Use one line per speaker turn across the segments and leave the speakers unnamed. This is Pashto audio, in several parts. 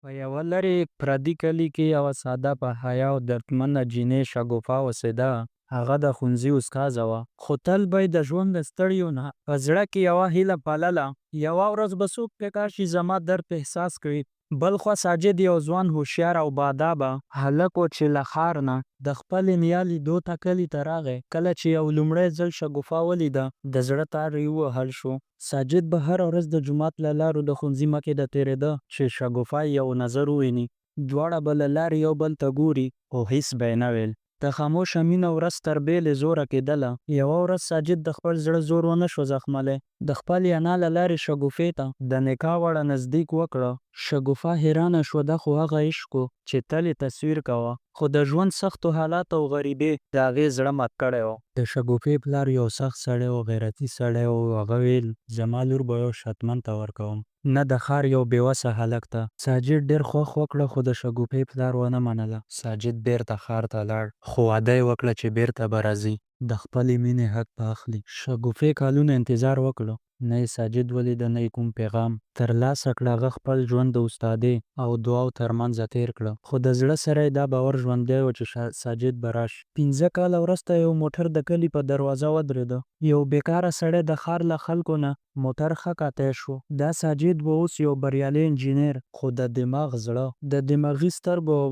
په یوه لرې پردي کلي کې یوه ساده په حیا او دردمنه جینۍ شګوفه اوسېده. هغه د ښوونځي استاذه وه، خو تل به یې د ژوند د ستړیو نه په زړه کې یوه هیله پالله. یوه ورځ به څوک پې کاشي زما درد احساس کړي. بل خوا ساجد یو ځوان هوښیار او باادبه هلک و چې له ښار نه د خپلې نیا لیدو ته کلي ته راغی. کله چې یو لومړی ځل شګوفه ولیده، د زړه تار یې ووهل شو. ساجد به هره ورځ د جومات له لارو د ښوونځي مخې ته تېرېده چې شګوفه یو نظر وویني. دواړه به له لارې یو بل ته ګوري، خو هیڅ به یې نه ویل. د خاموشه مینه ورځ تر بېلې زوره کېدله. یوه ورځ ساجد د خپل زړه زور ونه شو زغملی. د خپلې انا له لارې شګوفې ته د نکاح وړه نزدیک وکړه. شګوفه حیرانه شوه، خو هغه عشق و چې تل یې تصویر کوه. خو د ژوند سختو حالاتو او غریبۍ د هغې زړه مات کړی و. د شګوفې پلار یو سخت سړی و، غیرتي سړی و. هغه ویل زما لور به یو شتمن ته ورکوم، نه د ښار یو بېوسه هلک ته. ساجد ډېر خوښ وکړه، خو د شګوفې پلار ونه منله. ساجد بیرته ښار ته لاړ، خو وعده یې وکړه چې بیرته به راځي، د خپلې مینې حق به اخلي. شګوفې کلونه انتظار وکړو، نه یې ساجد ولیده، نه یې کوم پیغام ترلاسه کړه. هغه خپل ژوند د استادۍ او دعاو ترمنځه تېر کړه، خو د زړه سره یې دا باور ژوندی و چې ساجد به راشي. 15 کاله وروسته یو موټر د کلي په دروازه ودرېده. یو بیکاره سړی د ښار له خلکو نه موټر ښه کاتی شو. دا ساجد به اوس یو بریالی انجینر، خو د دماغ زړه د دماغي سترګو او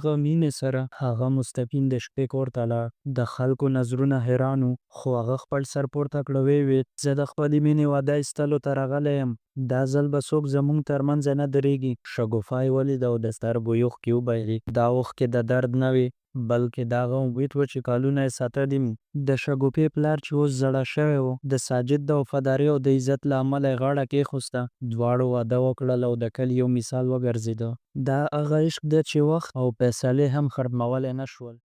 غمینې سره هغه مستقیم د شپې کور ته لاړ. د خلکو نظرونه حیران وو، خو هغه خپل سر پورته کړ، ویې ویل زه د خپلې مینې واده ایستلو ته راغلی یم. دا ځل به څوک زموږ ترمنځ نه درېږي. شګوفه یې ولیده او د سترګو یې اوښکې وبهېدې. دا اوښکې د درد نه وې، بلکې د هغه امید و چې کلونه یې ساتلی وي. د شګوفې پلار چې اوس زړه شوی و، د ساجد د وفادارۍ او د عزت له امله یې غاړه کېښوسته. دواړو واده وکړل او د کلي یو مثال وګرځېده. دا هغه عشق دی چې وخت او فیصلې هم ختمولی نه شول.